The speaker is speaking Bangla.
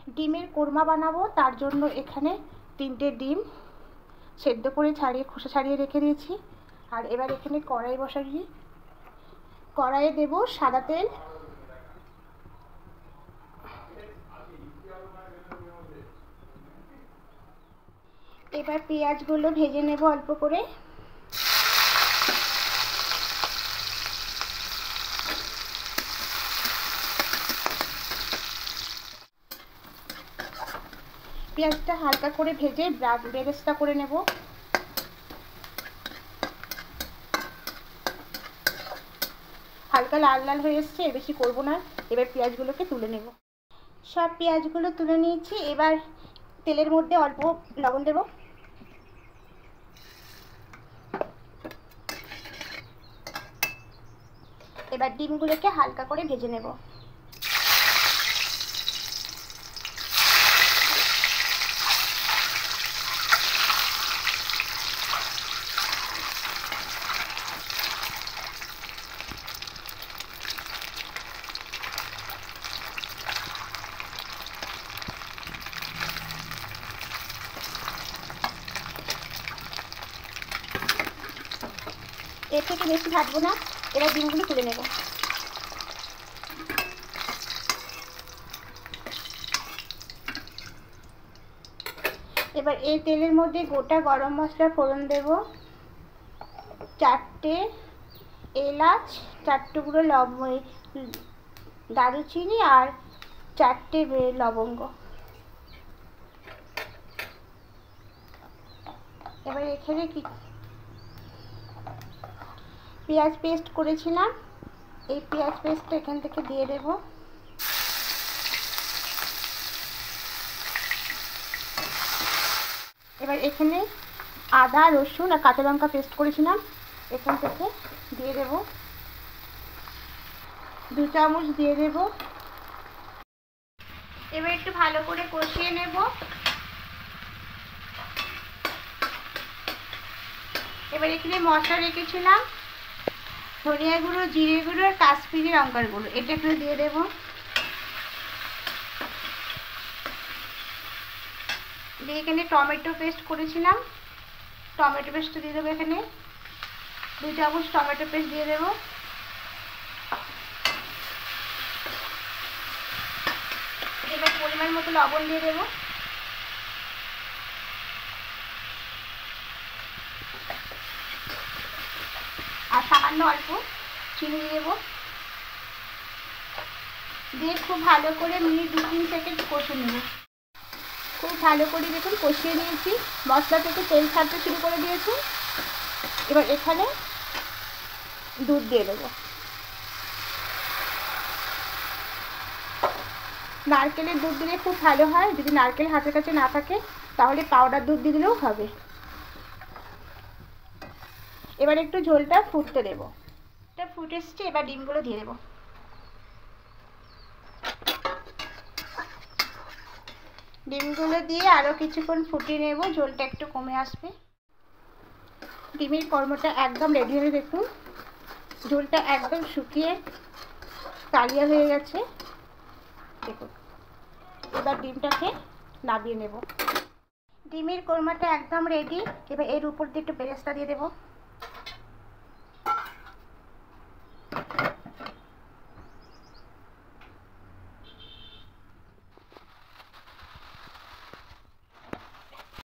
ডিমের কোরমা বানাবো, তার জন্য এখানে 3টে ডিম সেদ্ধ করে খোসা ছাড়িয়ে রেখে দিয়েছি। আর এবার এখানে কড়াই বসাচ্ছি। কড়াইয়ে দেব সাদা তেল। এবার পেঁয়াজগুলো ভেজে নেব অল্প করে। পেঁয়াজটা হালকা করে ভেজে বেরেস্তা করে নেব। হালকা লাল লাল হয়ে এসছে, এর বেশি করবো না। এবার পেঁয়াজগুলোকে তুলে নেব। সব পেঁয়াজগুলো তুলে নিয়েছি। এবার তেলের মধ্যে অল্প লবণ দেব। এবার ডিমগুলোকে হালকা করে ভেজে নেব। এর থেকে বেশি ভাজবো না। এবার ডিমগুলো তুলে নেব। এবার এই তেলের মধ্যে গোটা গরম মশলা ফোড়ন দেব। 4টে এলাচ, 4 টুকরো দারুচিনি আর 4টে লবঙ্গ। এবার এখানে পেঁয়াজ পেস্ট করেছিলাম, এই পেঁয়াজ পেস্টটা এখান থেকে দিয়ে দেব। এবার এখানে আদা, রসুন আর কাঁচা লঙ্কা পেস্ট করেছিলাম, এখান থেকে দিয়ে দেব। 2 চামচ দিয়ে দেব। এবার একটু ভালো করে কষিয়ে নেব। এবার এখানে মশলা রেখেছিলাম, ধনিয়া গুঁড়ো, জিরে গুঁড়ো আর কাশ্মীরি লঙ্কার গুঁড়ো, এটা একটু দিয়ে দেব। দিয়ে এখানে টমেটো পেস্ট করেছিলাম, টমেটো পেস্ট দিয়ে দেবো। এখানে 2 চামচ টমেটো পেস্ট দিয়ে দেব। এবার পরিমাণ মতো লবণ দিয়ে দেব। আর সামান্য অল্প চিনি দিয়ে দেবো। দিয়ে খুব ভালো করে মিনিট 2-3 সেকেন্ড কষে নেব। খুব ভালো করে দেখুন কষিয়ে নিয়েছি, মশলা থেকে তেল ছাড়তে শুরু করে দিয়েছি। এবার এখানে দুধ দিয়ে দেবো। নারকেলের দুধ দিলে খুব ভালো হয়, যদি নারকেল হাতের কাছে না থাকে তাহলে পাউডার দুধ দিয়ে দিলেও হবে। এবার একটু ঝোলটা ফুটতে দেব। এটা ফুটে এসছে, এবার ডিমগুলো দিয়ে দেবো। ডিমগুলো দিয়ে আরও কিছুক্ষণ ফুটিয়ে নেব, ঝোলটা একটু কমে আসবে। ডিমের কর্মটা একদম রেডি হয়ে দেখুন, ঝোলটা একদম শুকিয়ে কালিয়া হয়ে গেছে দেখুন। এবার ডিমটাকে নামিয়ে নেব। ডিমের কোরমাটা একদম রেডি। এবার এর উপর দিয়ে একটু বেরেস্তা দিয়ে দেবো।